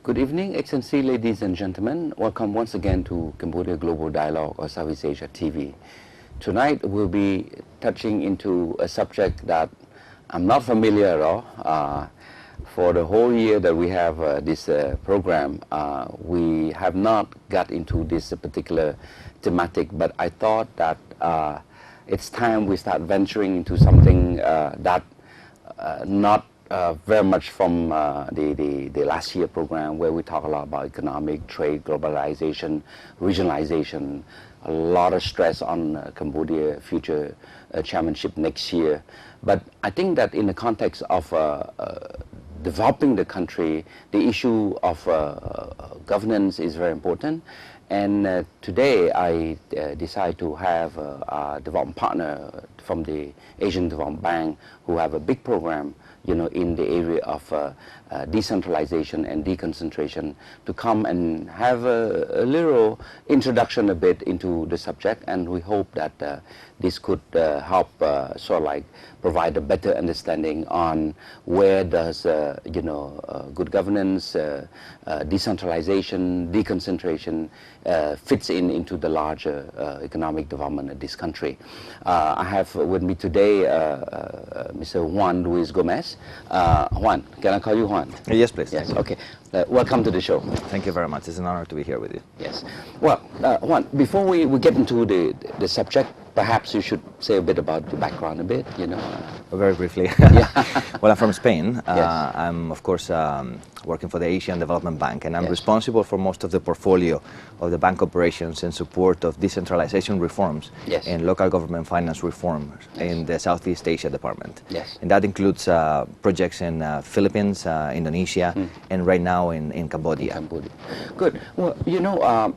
Good evening, Excellency, ladies and gentlemen. Welcome once again to Cambodia Global Dialogue or Southeast Asia TV. Tonight we'll be touching into a subject that I'm not familiar at all. For the whole year that we have this program, we have not got into this particular thematic, but I thought that it's time we start venturing into something that not very much from the last year program, where we talk a lot about economic, trade, globalization, regionalization, a lot of stress on Cambodia future chairmanship next year. But I think that in the context of developing the country, the issue of governance is very important. And today I decide to have a development partner from the Asian Development Bank who have a big program, you know, in the area of decentralization and deconcentration, to come and have a little introduction a bit into the subject. And we hope that this could help sort of like provide a better understanding on where does good governance, decentralization, deconcentration fits into the larger economic development of this country. I have with me today Mr. Juan Luis Gomez. Juan, can I call you Juan? Yes, please. Yes, okay. Welcome to the show. Thank you very much. It's an honor to be here with you. Yes. Well, Juan, before we get into the subject, perhaps you should say a bit about the background a bit, you know. Very briefly. Yeah. Well, I'm from Spain. Yes. I'm, of course, working for the Asian Development Bank, and I'm Yes. responsible for most of the portfolio of the bank operations in support of decentralization reforms Yes. and local government finance reforms Yes. in the Southeast Asia department. Yes. And that includes projects in Philippines, Indonesia, and right now in Cambodia. Cambodia. Good. Well, you know,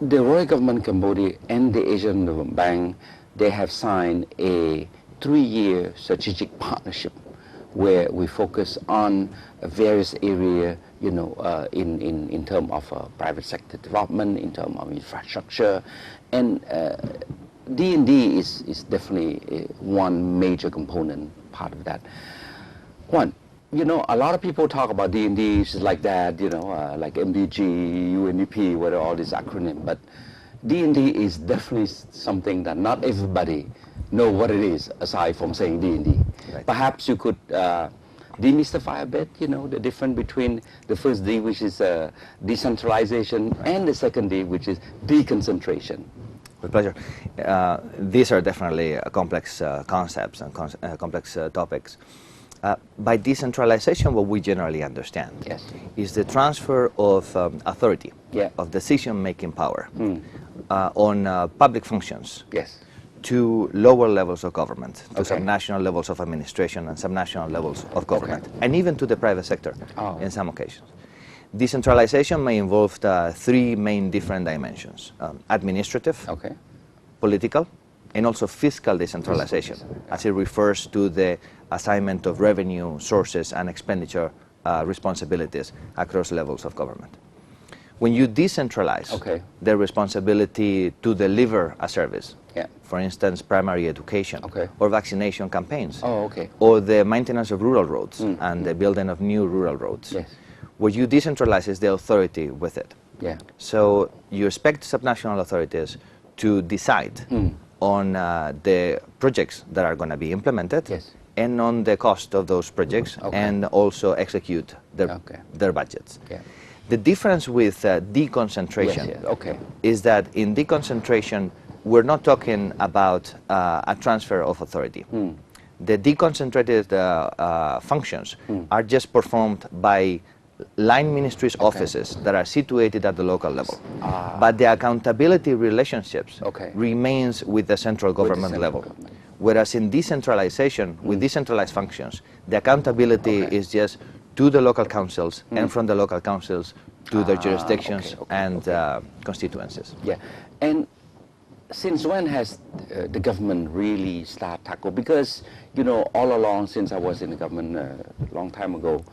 the Royal Government Cambodia and the Asian Development Bank, they have signed a 3-year strategic partnership where we focus on various areas, you know, in terms of private sector development, in terms of infrastructure, and D&D is definitely one major component part of that. One, you know, a lot of people talk about D&D like that, you know, like MDG, UNDP, what are all these acronyms, but D&D is definitely something that not everybody know what it is, aside from saying D&D. Right. Perhaps you could demystify a bit, you know, the difference between the first D, which is decentralization, right, and the second D, which is deconcentration. With pleasure. These are definitely complex concepts and complex topics. By decentralization, what we generally understand, Yes, is the transfer of authority, yeah, of decision-making power on public functions yes, to lower levels of government, to Okay. subnational levels of administration and subnational levels of government, Okay. and even to the private sector Oh. in some occasions. Decentralization may involve 3 main different dimensions: administrative, okay, political, and also fiscal decentralization, as it refers to the assignment of revenue sources and expenditure responsibilities across levels of government. When you decentralize Okay. the responsibility to deliver a service, yeah, for instance, primary education, Okay. or vaccination campaigns, oh, okay, or the maintenance of rural roads and the building of new rural roads, yes, what you decentralize is the authority with it. yeah, So you expect subnational authorities to decide on the projects that are going to be implemented, Yes. and on the cost of those projects, Okay. and also execute Okay. their budgets. yeah, The difference with deconcentration yes, yes, okay, is that in deconcentration, we're not talking about a transfer of authority. The deconcentrated functions are just performed by line ministries' offices that are situated at the local level. But the accountability relationships Okay. remains with the central government central level. government. Whereas in decentralization, with decentralized functions, the accountability Okay. is just to the local councils, and from the local councils to their jurisdictions okay, and constituencies. yeah. And since when has the government really started tackle? Because, you know, all along since I was in the government a long time ago,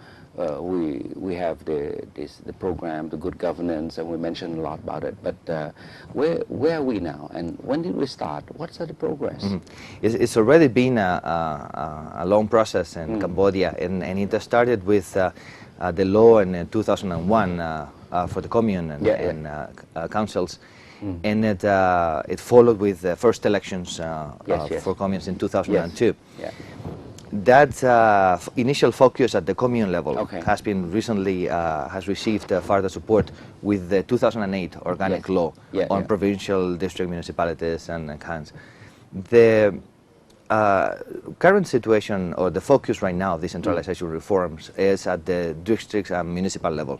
we have the program, the good governance, and we mentioned a lot about it. But where are we now, and when did we start? What's the progress? It's already been a long process in Cambodia, and it started with the law in 2001 for the commune and councils. And it followed with the first elections for communes in 2002. Yes. That initial focus at the commune level Okay. has been recently has received further support with the 2008 organic law on provincial, district, municipalities, and kinds. The current situation, or the focus right now of decentralization reforms, is at the district and municipal level,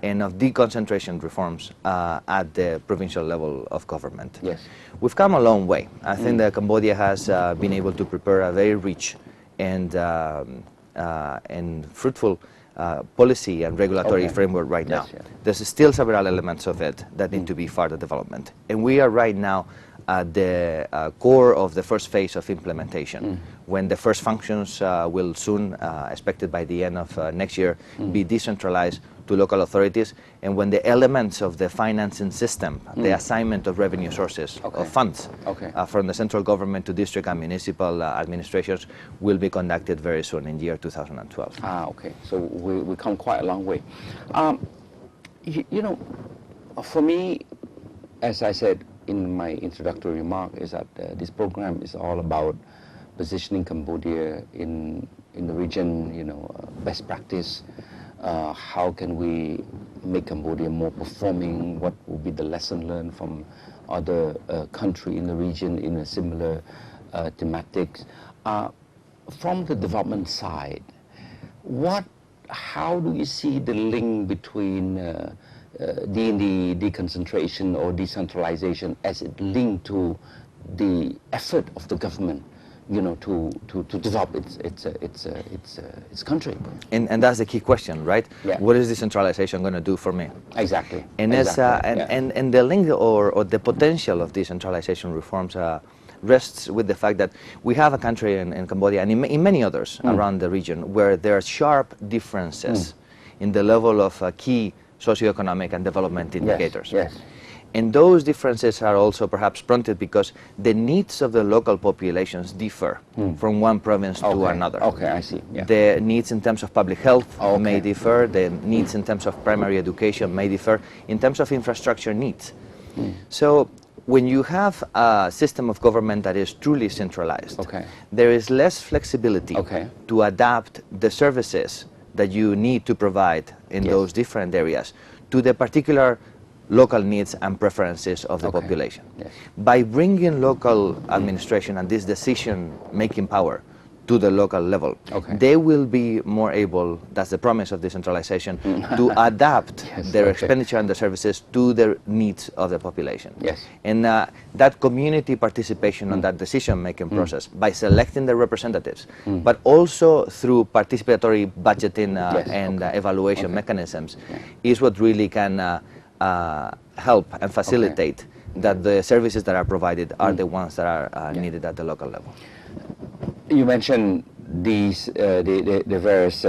and of deconcentration reforms at the provincial level of government. Yes. We've come a long way. I think that Cambodia has been able to prepare a very rich and fruitful policy and regulatory framework right now. There's still several elements of it that need to be further development, and we are right now at the core of the first phase of implementation, when the first functions will soon, expected by the end of next year, be decentralized to local authorities, and when the elements of the financing system, the assignment of revenue sources of funds from the central government to district and municipal administrations will be conducted very soon in year 2012. Okay. So we come quite a long way. You know, for me, as I said in my introductory remark, is that this program is all about positioning Cambodia in the region, you know, best practice. How can we make Cambodia more performing? What will be the lesson learned from other country in the region in a similar thematics? From the development side, how do you see the link between D&D, deconcentration or decentralization, as it linked to the effort of the government, you know, to develop its country? And that's the key question, right? What is decentralization going to do for me? Exactly. And and the link or the potential of decentralization reforms rests with the fact that we have a country in Cambodia and in many others around the region where there are sharp differences in the level of key socioeconomic and development indicators. And those differences are also perhaps prompted because the needs of the local populations differ from one province to another. I see. The needs in terms of public health may differ, the needs in terms of primary education may differ, in terms of infrastructure needs. So when you have a system of government that is truly centralized, there is less flexibility to adapt the services that you need to provide in those different areas to the particular local needs and preferences of the population. By bringing local administration and this decision-making power to the local level, they will be more able, that's the promise of decentralization, to adapt their expenditure and the services to the needs of the population. And that community participation on that decision-making process, by selecting the representatives, but also through participatory budgeting and evaluation mechanisms, is what really can help and facilitate that the services that are provided are the ones that are needed at the local level. You mentioned these the various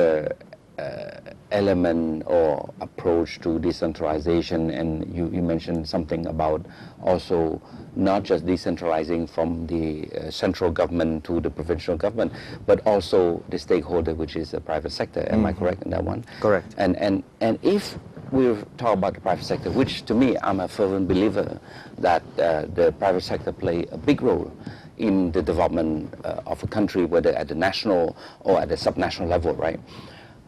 element or approach to decentralization, and you mentioned something about also not just decentralizing from the central government to the provincial government, but also the stakeholder, which is the private sector. Am I correct in that one? Correct. And if we talk about the private sector, which to me, I'm a fervent believer that the private sector play a big role in the development of a country, whether at the national or at the subnational level, right?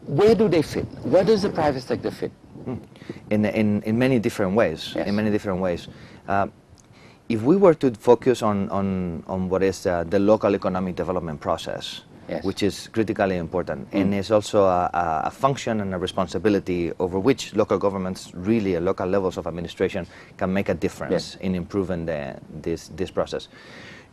Where do they fit? Where does the private sector fit? In many different ways. In many different ways. If we were to focus on what is the local economic development process, which is critically important, and is also a function and a responsibility over which local governments, really at local levels of administration, can make a difference in improving this process.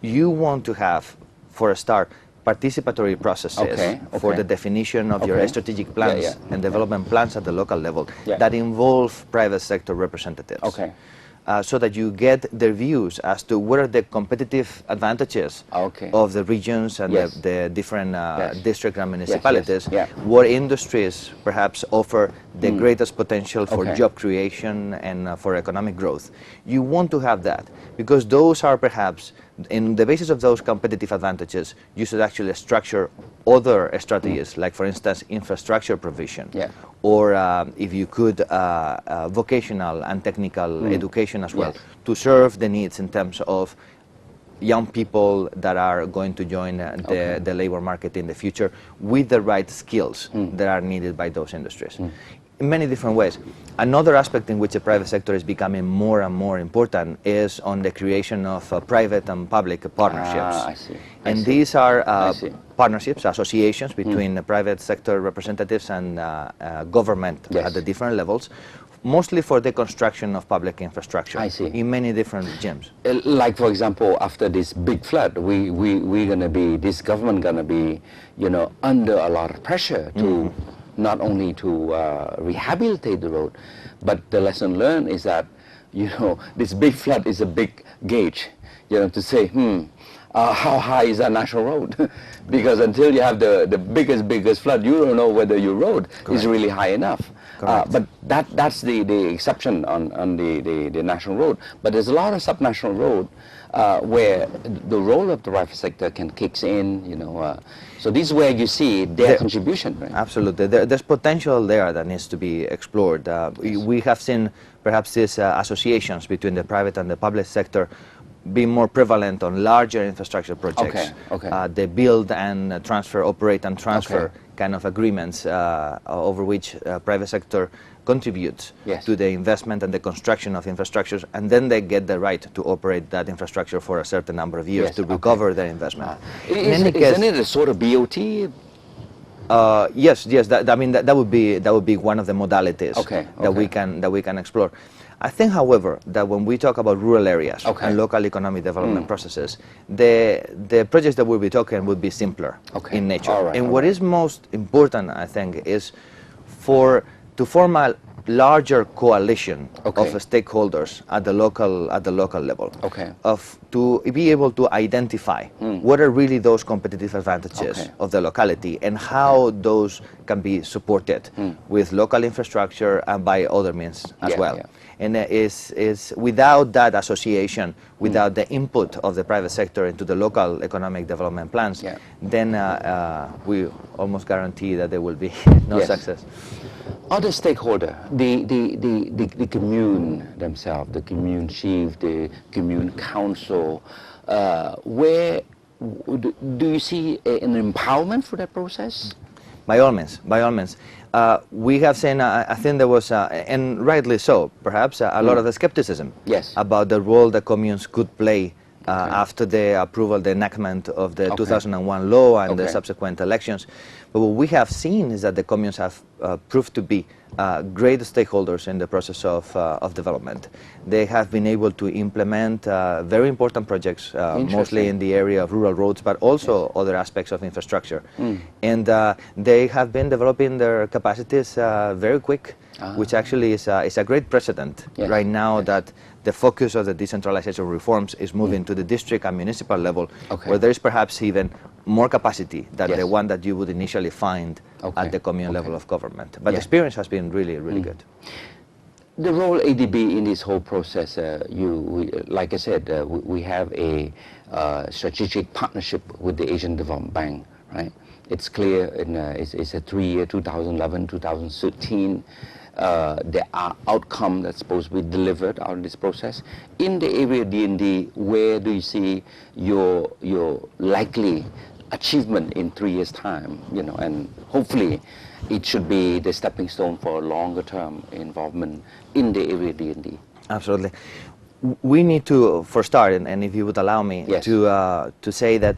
You want to have, for a start, participatory processes for the definition of your strategic plans and development plans at the local level that involve private sector representatives. so that you get their views as to what are the competitive advantages of the regions and the different districts and municipalities, what industries perhaps offer the greatest potential for job creation and for economic growth. You want to have that, because those are perhaps, in the basis of those competitive advantages, you should actually structure other strategies, like for instance infrastructure provision, or if you could vocational and technical education as well, to serve the needs in terms of young people that are going to join the labor market in the future with the right skills that are needed by those industries. In many different ways. Another aspect in which the private sector is becoming more and more important is on the creation of private and public partnerships. And these are partnerships, associations between the private sector representatives and government at the different levels, mostly for the construction of public infrastructure in many different regimes. Like, for example, after this big flood, we're going to be, this government going to be, you know, under a lot of pressure to not only to rehabilitate the road, but the lesson learned is that, you know, this big flood is a big gauge, you know, to say, how high is that national road? Because until you have the biggest flood, you don't know whether your road is really high enough. But that's the exception on the national road. But there's a lot of subnational road where the role of the private sector can kick in, you know. So this is where you see their contribution, right? Absolutely. There's potential there that needs to be explored. We have seen perhaps these associations between the private and the public sector be more prevalent on larger infrastructure projects. The build and transfer, operate and transfer kind of agreements over which private sector contributes to the investment and the construction of infrastructures, and then they get the right to operate that infrastructure for a certain number of years to recover their investment. Isn't it a sort of BOT? Yes. I mean that would be one of the modalities that we can explore. I think, however, that when we talk about rural areas and local economic development processes, the projects that we'll be talking would be simpler in nature. What is most important, I think, is to form a larger coalition of stakeholders at the local level, to be able to identify what are really those competitive advantages of the locality and how those can be supported with local infrastructure and by other means as well. And is without that association, without the input of the private sector into the local economic development plans, then we almost guarantee that there will be no success. Other stakeholder, the commune themselves, the commune chief, the commune council, where do you see an empowerment for that process? By all means. We have seen, I think there was, and rightly so, perhaps, a lot of the skepticism about the role the communes could play after the approval, the enactment of the 2001 law and the subsequent elections. But what we have seen is that the communes have proved to be great stakeholders in the process of development. They have been able to implement very important projects, mostly in the area of rural roads, but also other aspects of infrastructure. And they have been developing their capacities very quick, which actually is a great precedent right now that the focus of the decentralization reforms is moving to the district and municipal level, where there is perhaps even more capacity than the one that you would initially find at the commune level of government. But the experience has been really, really good. The role ADB in this whole process, like I said, we have a strategic partnership with the Asian Development Bank, right? It's clear, it's a 3-year, 2011-2013. There are outcomes that's supposed to be delivered out of this process. In the area of D&D, where do you see your likely achievement in 3 years' time? You know, and hopefully it should be the stepping stone for a longer term involvement in the area of D&D. Absolutely. We need to, for start, and if you would allow me to say that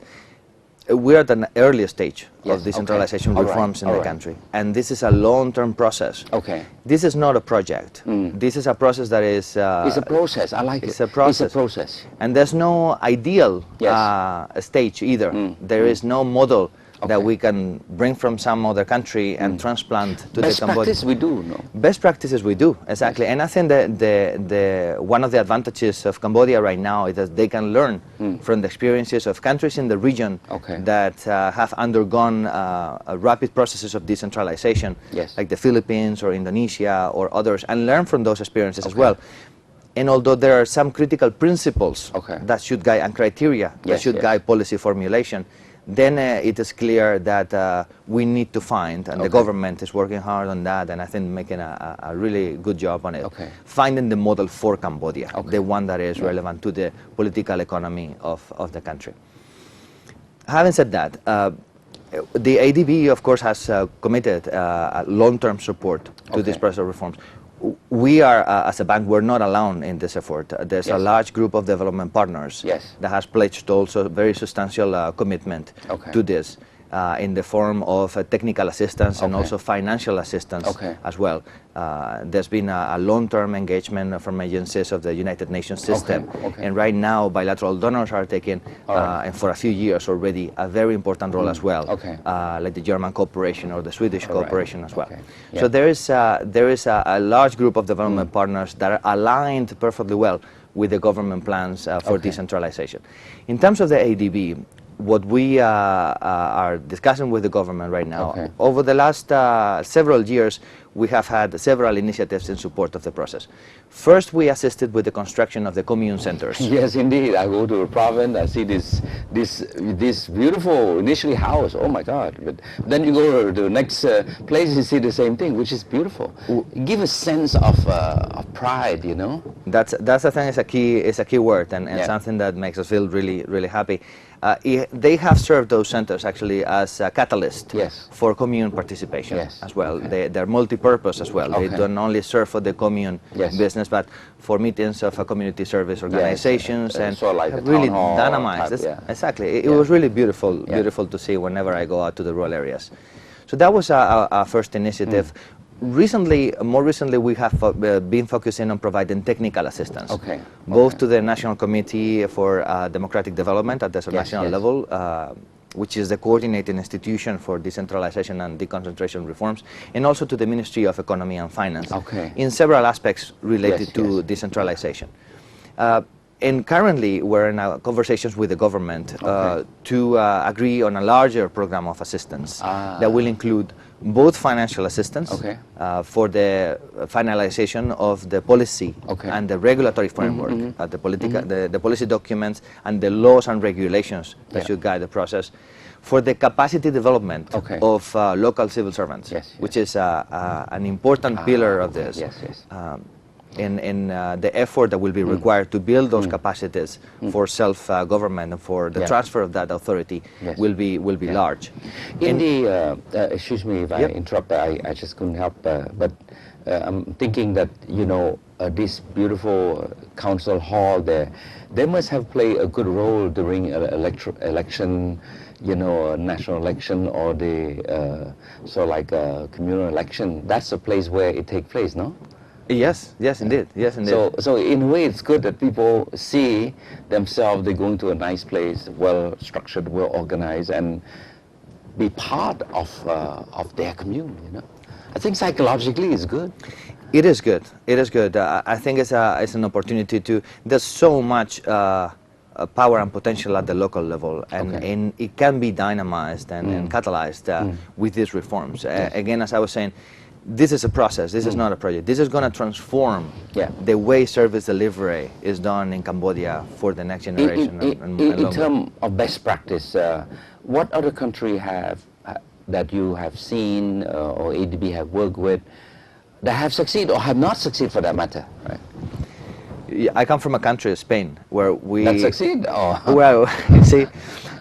we're at an earlier stage of decentralization reforms in the country, and this is a long-term process. This is not a project. This is a process that is... it's a process. I like it. It's a process. It's a process. And there's no ideal stage either. There is no model that we can bring from some other country and transplant to the Cambodia. Best practice we do, no? Best practices we do, exactly. And I think that one of the advantages of Cambodia right now is that they can learn from the experiences of countries in the region that have undergone rapid processes of decentralization, like the Philippines or Indonesia or others, and learn from those experiences as well. And although there are some critical principles that should guide and criteria that should guide policy formulation, then it is clear that we need to find, and the government is working hard on that, and I think making a really good job on it, finding the model for Cambodia, the one that is relevant to the political economy of the country. Having said that, the ADB, of course, has committed long-term support to this process of reforms. We are, as a bank, we're not alone in this effort. There's a large group of development partners that has pledged also very substantial commitment to this in the form of technical assistance and also financial assistance as well. There's been a long-term engagement from agencies of the United Nations system, and right now bilateral donors are taking, and for a few years already, a very important role as well, like the German cooperation or the Swedish cooperation as well. So there is a large group of development partners that are aligned perfectly well with the government plans for decentralization. In terms of the ADB, what we are discussing with the government right now, over the last several years, we have had several initiatives in support of the process. First, we assisted with the construction of the commune centers. Yes, indeed. I go to the province, I see this beautiful initially house. Oh my God! But then you go to the next place, you see the same thing, which is beautiful. Give a sense of pride, you know. That's I think is a key word, and something that makes us feel really happy. They have served those centers actually as a catalyst for commune participation as well. They're multi-purpose as well. They don't only serve for the commune business, but for meetings of community service organizations, and so like really dynamized. Exactly. It was really beautiful to see whenever I go out to the rural areas. So that was our first initiative. More recently, we have been focusing on providing technical assistance, both to the National Committee for Democratic Development at the national level, which is the coordinating institution for decentralization and deconcentration reforms, and also to the Ministry of Economy and Finance in several aspects related to decentralization. And currently, we're in conversations with the government to agree on a larger program of assistance that will include both financial assistance for the finalization of the policy and the regulatory framework, the policy documents and the laws and regulations that should guide the process, for the capacity development of local civil servants, which is an important pillar of this. In the effort that will be required to build those capacities for self-government and for the transfer of that authority will be large. In the excuse me if I interrupt, I just couldn't help, but I'm thinking that, you know, this beautiful council hall there, they must have played a good role during election, you know, national election or the communal election. That's a place where it takes place, no? Yes, indeed. So in a way, it's good that people see themselves, they're going to a nice place, well structured, well organized, and be part of their commune, you know. I think psychologically it's good. It is good. I think it's an opportunity to, there's so much power and potential at the local level, and it can be dynamized and catalyzed with these reforms. Again, as I was saying, this is a process, this is not a project. This is going to transform the way service delivery is done in Cambodia for the next generation. In terms of best practice, what other country that you have seen or ADB have worked with that have succeeded or have not succeeded for that matter, right? I come from a country, Spain, where we... That succeed? Well, you see,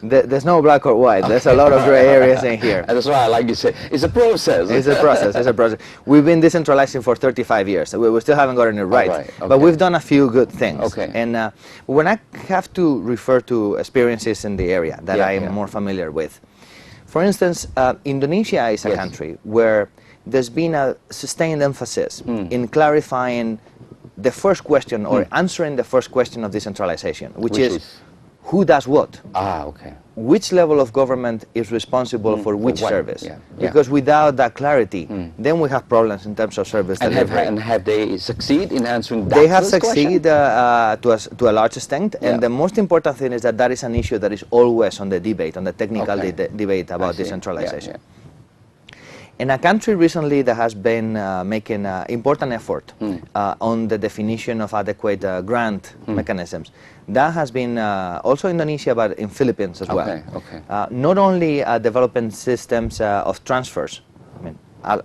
there's no black or white. There's a lot of gray areas in here. And that's why I like you say, it's a process. It's a process. We've been decentralizing for 35 years. We still haven't gotten it right. But we've done a few good things. And when I have to refer to experiences in the area that I am more familiar with, for instance, Indonesia is a country where there's been a sustained emphasis in clarifying the first question or answering the first question of decentralization, which is who does what? which level of government is responsible for which what? service. Yeah. Because without that clarity, then we have problems in terms of service delivery. And have they succeeded in answering that They have first question? succeeded to a large extent, Yeah. and the most important thing is that that is an issue that is always on the debate, on the technical debate about I see. decentralization. Yeah, In a country recently that has been making important effort on the definition of adequate grant mechanisms, that has been also Indonesia, but in Philippines as well. Not only developing systems of transfers, I mean,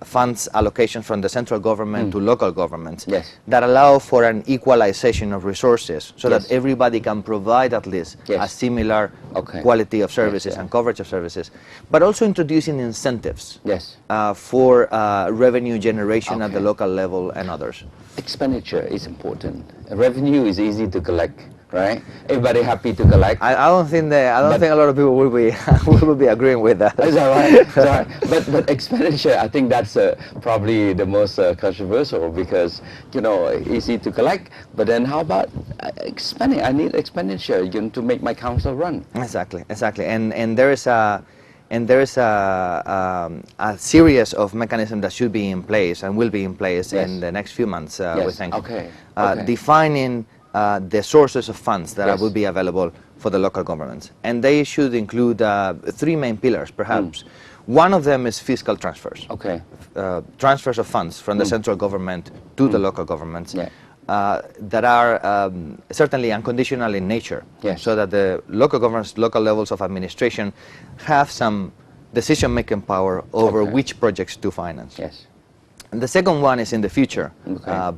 funds allocation from the central government to local governments that allow for an equalization of resources so that everybody can provide at least a similar quality of services and coverage of services, but also introducing incentives for revenue generation at the local level and others. Expenditure is important. Revenue is easy to collect, right? Everybody happy to collect. I don't think a lot of people will be will be agreeing with that. Is that right? Is that right? But expenditure, I think that's probably the most controversial, because easy to collect, but then how about expending? I need expenditure, to make my council run. Exactly, and there is a series of mechanisms that should be in place and will be in place in the next few months, we think. Defining the sources of funds that will be available for the local governments. And they should include three main pillars, perhaps. One of them is fiscal transfers. Transfers of funds from the central government to the local governments that are certainly unconditional in nature, so that the local governments, local levels of administration have some decision-making power over which projects to finance. And the second one is in the future,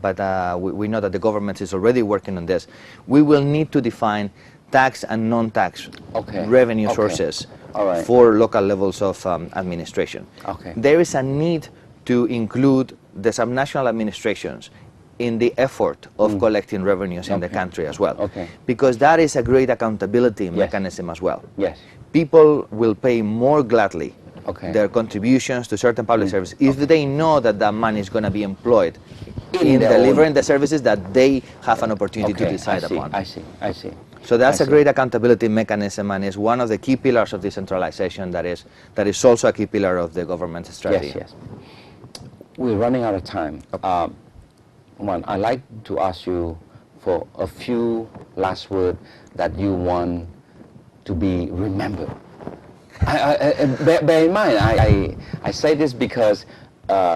but we know that the government is already working on this. We will need to define tax and non-tax revenue sources for local levels of administration. There is a need to include the subnational administrations in the effort of collecting revenues in the country as well, because that is a great accountability mechanism as well. People will pay more gladly their contributions to certain public services if they know that that money is going to be employed in delivering the services that they have an opportunity to decide upon. I see. So that's a great accountability mechanism, and is one of the key pillars of decentralization that is also a key pillar of the government's strategy. We're running out of time. Juan, I'd like to ask you for a few last words that you want to be remembered. Bear in mind, I say this because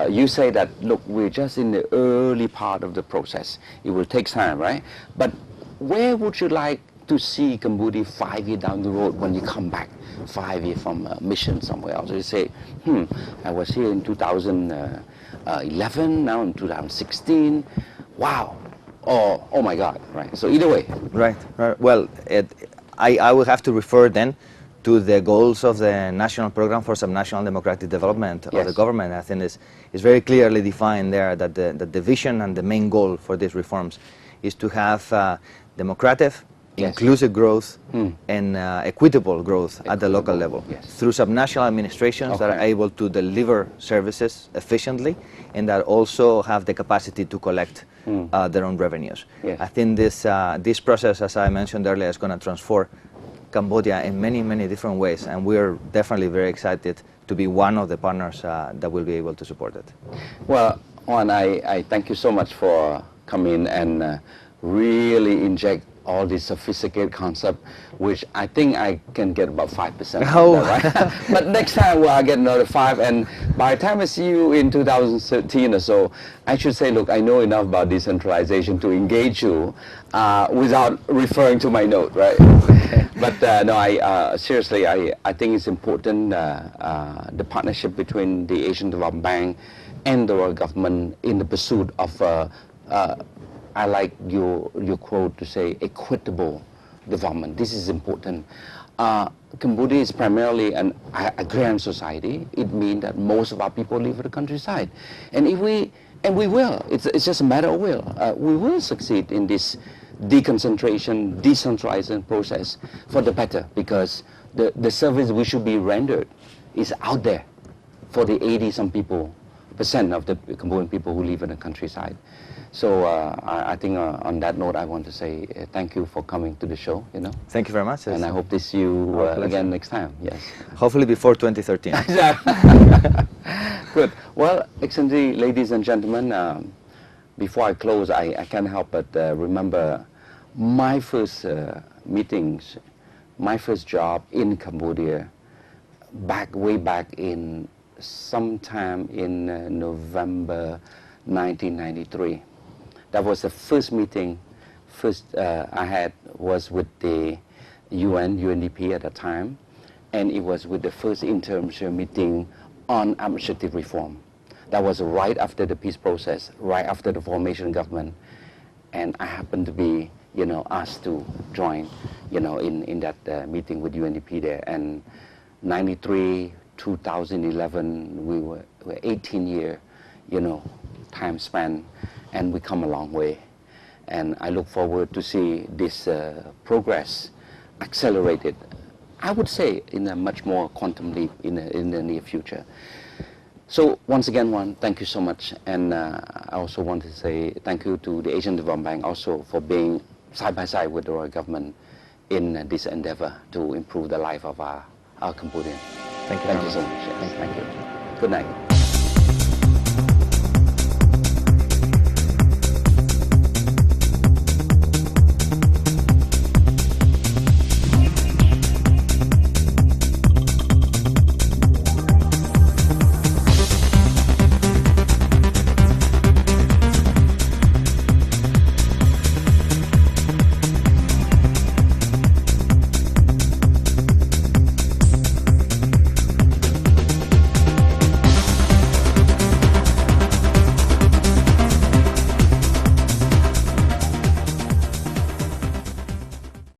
you say that, look, we're just in the early part of the process. It will take time, right? But where would you like to see Cambodia 5 years down the road when you come back 5 years from a mission somewhere else? You say, I was here in 2011, now in 2016, wow, oh my God, right? So either way. Right. Well, I will have to refer then to the goals of the National Program for Subnational Democratic Development of the government. I think it's very clearly defined there that the vision and the main goal for these reforms is to have democratic, inclusive growth and equitable growth at the local level through subnational administrations that are able to deliver services efficiently and that also have the capacity to collect their own revenues. I think this process, as I mentioned earlier, is going to transform Cambodia in many different ways, and we're definitely very excited to be one of the partners that will be able to support it. Well, Juan, I thank you so much for coming and really inject all these sophisticated concepts, which I think I can get about 5%. Oh. Right? But next time I'll get another 5, and by the time I see you in 2013 or so, I should say, look, I know enough about decentralization to engage you without referring to my note, right? But no, seriously, I think it's important, the partnership between the Asian Development Bank and the royal government in the pursuit of I like your quote to say equitable development. This is important. Cambodia is primarily an agrarian society. It means that most of our people live in the countryside, and we will. It's just a matter of will. We will succeed in this deconcentration, decentralization process for the better, because the service we should be rendered is out there for the 80-some people percent of the Cambodian people who live in the countryside. So I think on that note, I want to say thank you for coming to the show. Thank you very much. And I hope to see you again next time. Yes. Hopefully before 2013. Good. Well, Excellency, ladies and gentlemen, before I close, I can't help but remember my first meetings, my first job in Cambodia, way back in sometime in November 1993. That was the first meeting I had was with the UNDP at the time, and it was with the first intermission meeting on administrative reform. That was right after the peace process, right after the formation government, and I happened to be, asked to join, in that meeting with UNDP there. And 93, 2011, we were 18-year, time span, and we come a long way. And I look forward to see this progress accelerated, I would say, in a much more quantum leap in the near future. So once again, Juan, thank you so much. And I also want to say thank you to the Asian Development Bank also for being side by side with the Royal Government in this endeavor to improve the life of our Cambodians. Thank you. Thank you so much. Yes, thank you. Good night.